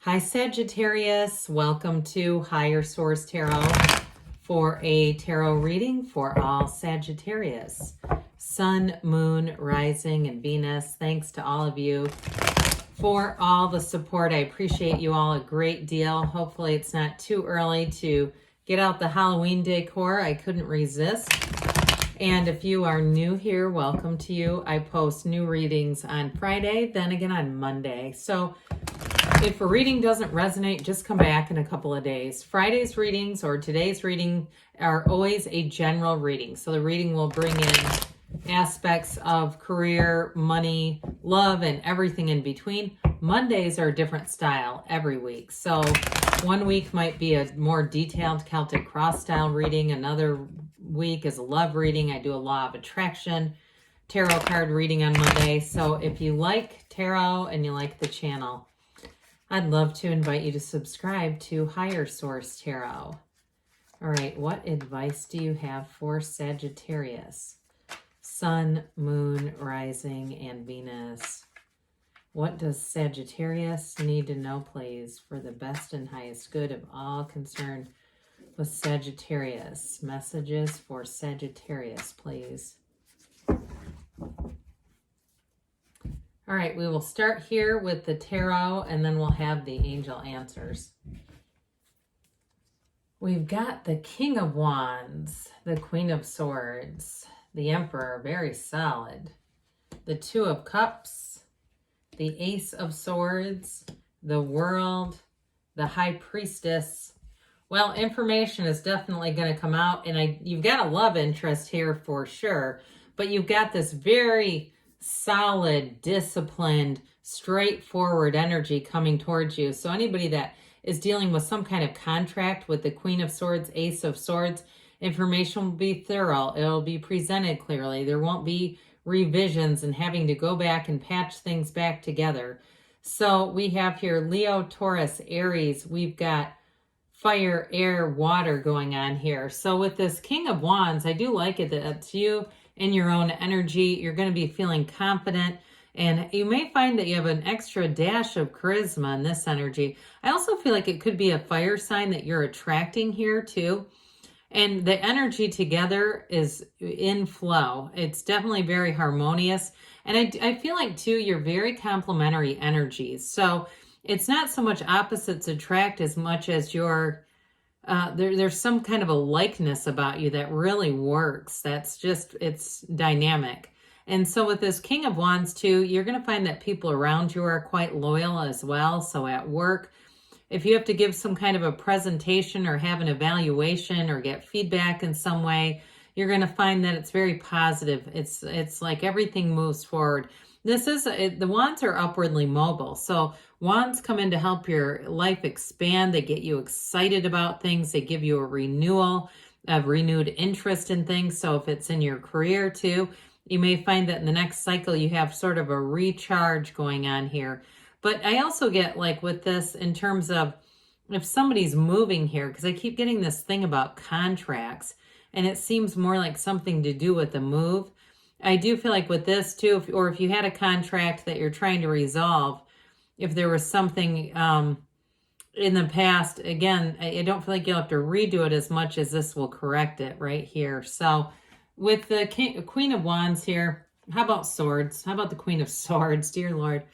Hi Sagittarius, welcome to Higher Source Tarot for a tarot reading for all Sagittarius. Sun, Moon, Rising, and Venus. Thanks to all of you for all the support. I appreciate you all a great deal. Hopefully it's not too early to get out the Halloween decor. I couldn't resist. And if you are new here, welcome to you. I post new readings on Friday, then again on Monday. So if a reading doesn't resonate, just come back in a couple of days. Friday's readings or today's reading are always a general reading. So the reading will bring in aspects of career, money, love, and everything in between. Mondays are a different style every week. So one week might be a more detailed Celtic cross style reading. Another week is a love reading. I do a law of attraction tarot card reading on Monday. So if you like tarot and you like the channel, I'd love to invite you to subscribe to Higher Source Tarot. All right, what advice do you have for Sagittarius? Sun, Moon, Rising, and Venus. What does Sagittarius need to know, please, for the best and highest good of all concerned with Sagittarius? Messages for Sagittarius, please. All right, we will start here with the tarot, and then we'll have the angel answers. We've got the King of Wands, the Queen of Swords, the Emperor, very solid, the Two of Cups, the Ace of Swords, the World, the High Priestess. Well, information is definitely going to come out, and you've got a love interest here for sure, but you've got this very solid, disciplined, straightforward energy coming towards you. So anybody that is dealing with some kind of contract with the Queen of Swords, Ace of Swords, information will be thorough. It'll be presented clearly. There won't be revisions and having to go back and patch things back together. So we have here Leo, Taurus, Aries. We've got fire, air, water going on here. So with this King of Wands, I do like it that it's you in your own energy. You're going to be feeling confident, and you may find that you have an extra dash of charisma in this energy. I also feel like it could be a fire sign that you're attracting here too. And the energy together is in flow. It's definitely very harmonious. And I feel like too, you're very complementary energies. So it's not so much opposites attract as much as you're there's some kind of a likeness about you that really works. That's just, it's dynamic. And so with this King of Wands too, you're going to find that people around you are quite loyal as well. So at work, if you have to give some kind of a presentation or have an evaluation or get feedback in some way, you're going to find that it's very positive. It's like everything moves forward. The wands are upwardly mobile. So wands come in to help your life expand. They get you excited about things. They give you a renewal, a renewed interest in things. So if it's in your career too, you may find that in the next cycle, you have sort of a recharge going on here. But I also get like with this in terms of if somebody's moving here, because I keep getting this thing about contracts, and it seems more like something to do with the move. I do feel like with this too, if you had a contract that you're trying to resolve, if there was something in the past, again, I don't feel like you'll have to redo it as much as this will correct it right here. So with the Queen of Wands here, how about swords? How about the Queen of Swords? Dear Lord.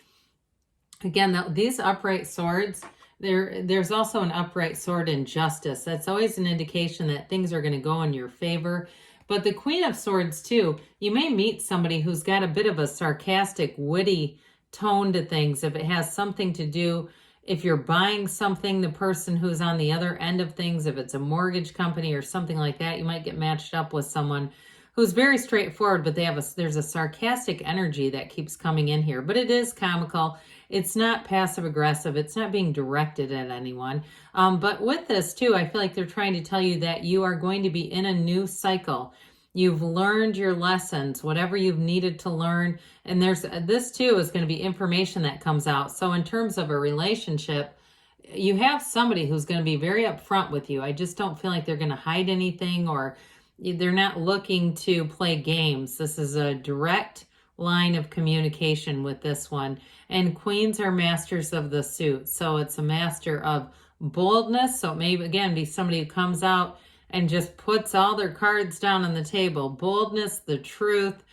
Again, these upright swords, there's also an upright sword in justice. That's always an indication that things are going to go in your favor. But the Queen of Swords too, you may meet somebody who's got a bit of a sarcastic, witty tone to things. If it has something to do, if you're buying something, the person who's on the other end of things, if it's a mortgage company or something like that, you might get matched up with someone who's very straightforward, but there's a sarcastic energy that keeps coming in here. But it is comical. It's not passive aggressive. It's not being directed at anyone. But with this too, I feel like they're trying to tell you that you are going to be in a new cycle. You've learned your lessons, whatever you've needed to learn. And this too is going to be information that comes out. So in terms of a relationship, you have somebody who's going to be very upfront with you. I just don't feel like they're going to hide anything, or they're not looking to play games. This is a direct line of communication with this one. And queens are masters of the suit. So it's a master of boldness. So it may, again, be somebody who comes out and just puts all their cards down on the table. Boldness, the truth,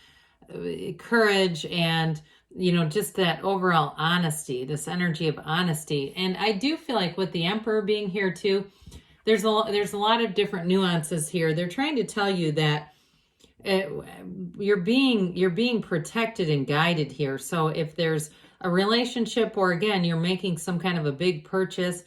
courage, and just that overall honesty, this energy of honesty. And I do feel like with the Emperor being here too, there's a lot of different nuances here. They're trying to tell you that you're being protected and guided here. So if there's a relationship, or again, you're making some kind of a big purchase,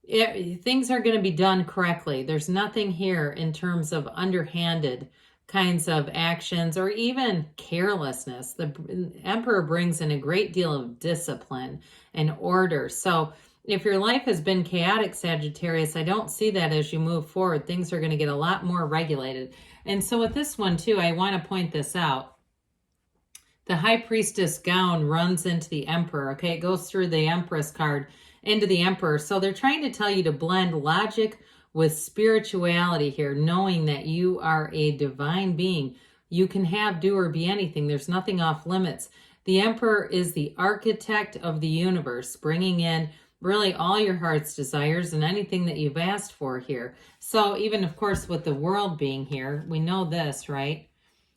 things are going to be done correctly. There's nothing here in terms of underhanded kinds of actions or even carelessness. The Emperor brings in a great deal of discipline and order. So if your life has been chaotic, Sagittarius, I don't see that as you move forward. Things are going to get a lot more regulated. And so with this one too, I want to point this out. The High Priestess gown runs into the Emperor. Okay, it goes through the Empress card into the Emperor. So they're trying to tell you to blend logic with spirituality here, knowing that you are a divine being. You can have, do, or be anything. There's nothing off limits. The Emperor is the architect of the universe, bringing in really all your heart's desires and anything that you've asked for here. So even, of course, with the World being here, we know this, right?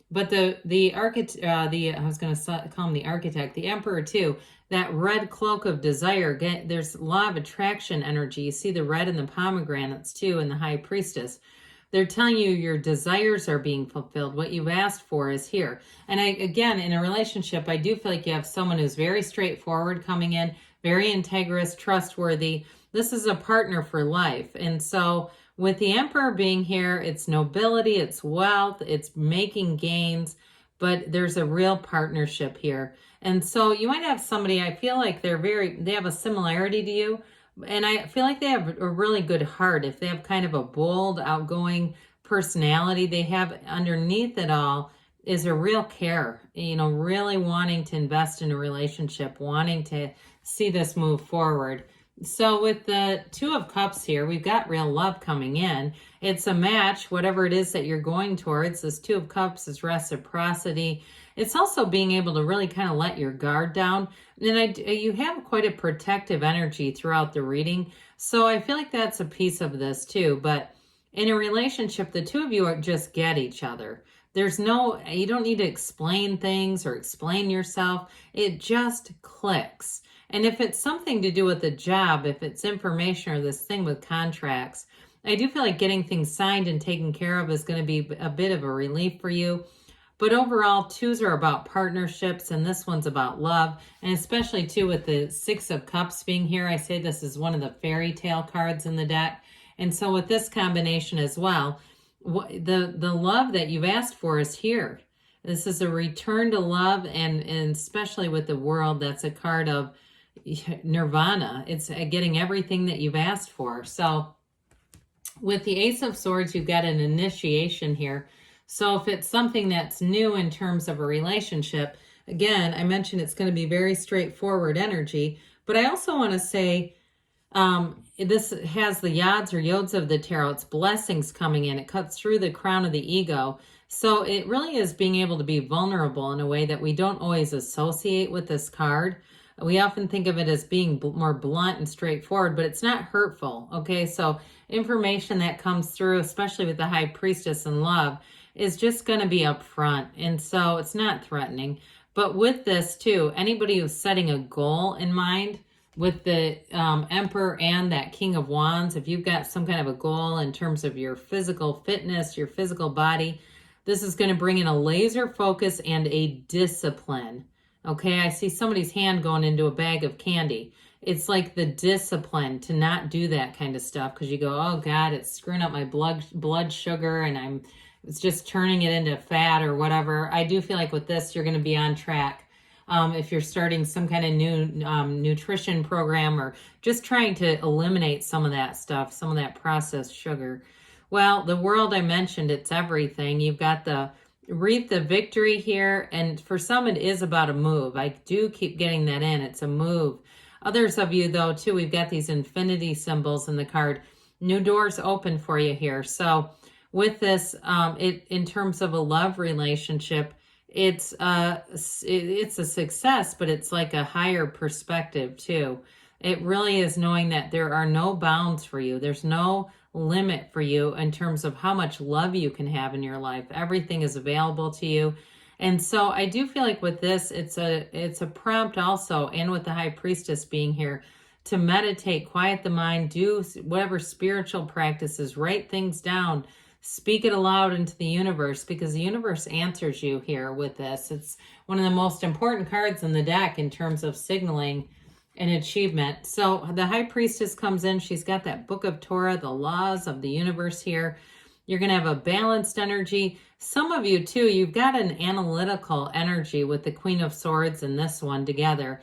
But the architect, I was going to call him the architect, the Emperor too, that red cloak of desire, there's law of attraction energy. You see the red in the pomegranates too, in the High Priestess. They're telling you your desires are being fulfilled. What you've asked for is here. And again, in a relationship, I do feel like you have someone who's very straightforward coming in, very integrous, trustworthy. This is a partner for life. And so with the Emperor being here, it's nobility, it's wealth, it's making gains, but there's a real partnership here. And so you might have somebody, I feel like they have a similarity to you, and I feel like they have a really good heart. If they have kind of a bold, outgoing personality, they have underneath it all is a real care, really wanting to invest in a relationship, wanting to see this move forward. So with the Two of Cups here, we've got real love coming in. It's a match, whatever it is that you're going towards. This Two of Cups is reciprocity. It's also being able to really kind of let your guard down. And you have quite a protective energy throughout the reading. So I feel like that's a piece of this too. But in a relationship, the two of you just get each other. You don't need to explain things or explain yourself. It just clicks. And if it's something to do with the job, if it's information or this thing with contracts, I do feel like getting things signed and taken care of is going to be a bit of a relief for you. But overall, twos are about partnerships, and this one's about love. And especially, too, with the Six of Cups being here, I say this is one of the fairy tale cards in the deck. And so with this combination as well, the love that you've asked for is here. This is a return to love, and especially with the World, that's a card of nirvana. It's getting everything that you've asked for. So with the Ace of Swords, you've got an initiation here. So if it's something that's new in terms of a relationship, again, I mentioned it's going to be very straightforward energy, but I also want to say this has the yods or yods of the tarot. It's blessings coming in. It cuts through the crown of the ego. So it really is being able to be vulnerable in a way that we don't always associate with this card. We often think of it as being more blunt and straightforward, but it's not hurtful, okay? So information that comes through, especially with the High Priestess and love, is just going to be upfront, and so it's not threatening. But with this, too, anybody who's setting a goal in mind with the Emperor and that King of Wands, if you've got some kind of a goal in terms of your physical fitness, your physical body, this is going to bring in a laser focus and a discipline. Okay, I see somebody's hand going into a bag of candy. It's like the discipline to not do that kind of stuff because you go, oh God, it's screwing up my blood sugar and it's just turning it into fat or whatever. I do feel like with this, you're going to be on track. If you're starting some kind of new nutrition program or just trying to eliminate some of that stuff, some of that processed sugar. Well, the World I mentioned, it's everything. You've got the Wreath of Victory here, and for some it is about a move. I do keep getting that in. It's a move. Others of you, though, too, we've got these infinity symbols in the card. New doors open for you here. So with this, in terms of a love relationship, it's it's a success, but it's like a higher perspective too. It really is knowing that there are no bounds for you. There's no limit for you in terms of how much love you can have in your life. Everything is available to you. And so I do feel like with this, it's a prompt also, and with the High Priestess being here, to meditate, quiet the mind, do whatever spiritual practices, write things down, speak it aloud into the universe, because the universe answers you here with this. It's one of the most important cards in the deck in terms of signaling an achievement. So the High Priestess comes in. She's got that Book of Torah, the laws of the universe here. You're going to have a balanced energy. Some of you too, you've got an analytical energy with the Queen of Swords and this one together.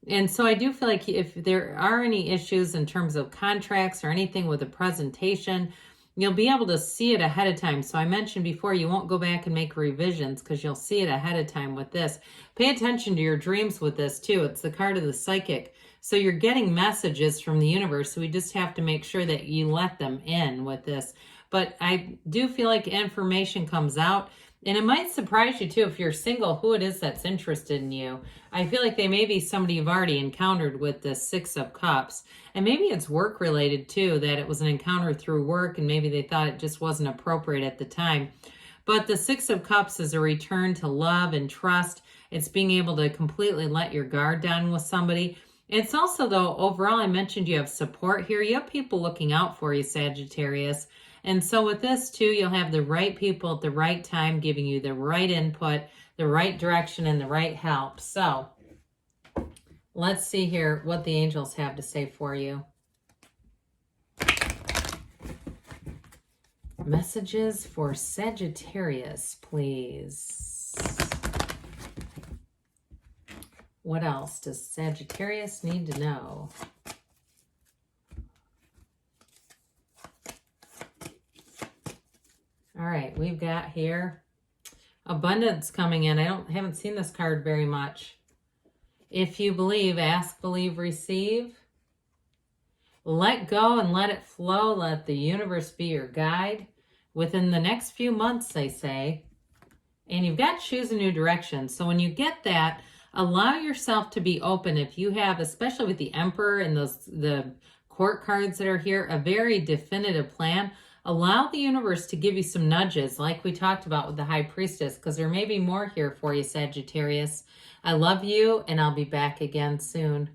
And so I do feel like if there are any issues in terms of contracts or anything with the presentation, you'll be able to see it ahead of time. So I mentioned before, you won't go back and make revisions because you'll see it ahead of time with this. Pay attention to your dreams with this too. It's the card of the psychic. So you're getting messages from the universe. So we just have to make sure that you let them in with this. But I do feel like information comes out. And it might surprise you too, if you're single, who it is that's interested in you. I feel like they may be somebody you've already encountered with the Six of Cups. And maybe it's work related too, that it was an encounter through work and maybe they thought it just wasn't appropriate at the time. But the Six of Cups is a return to love and trust. It's being able to completely let your guard down with somebody. It's also, though, overall, I mentioned you have support here. You have people looking out for you, Sagittarius. And so with this too, you'll have the right people at the right time giving you the right input, the right direction, and the right help. So let's see here what the angels have to say for you. Messages for Sagittarius, please. What else does Sagittarius need to know? All right, we've got here abundance coming in. I haven't seen this card very much. If you believe, ask, believe, receive. Let go and let it flow. Let the universe be your guide. Within the next few months, they say. And you've got to choose a new direction. So when you get that, allow yourself to be open. If you have, especially with the Emperor and the court cards that are here, a very definitive plan, allow the universe to give you some nudges like we talked about with the High Priestess, because there may be more here for you, Sagittarius. I love you, and I'll be back again soon.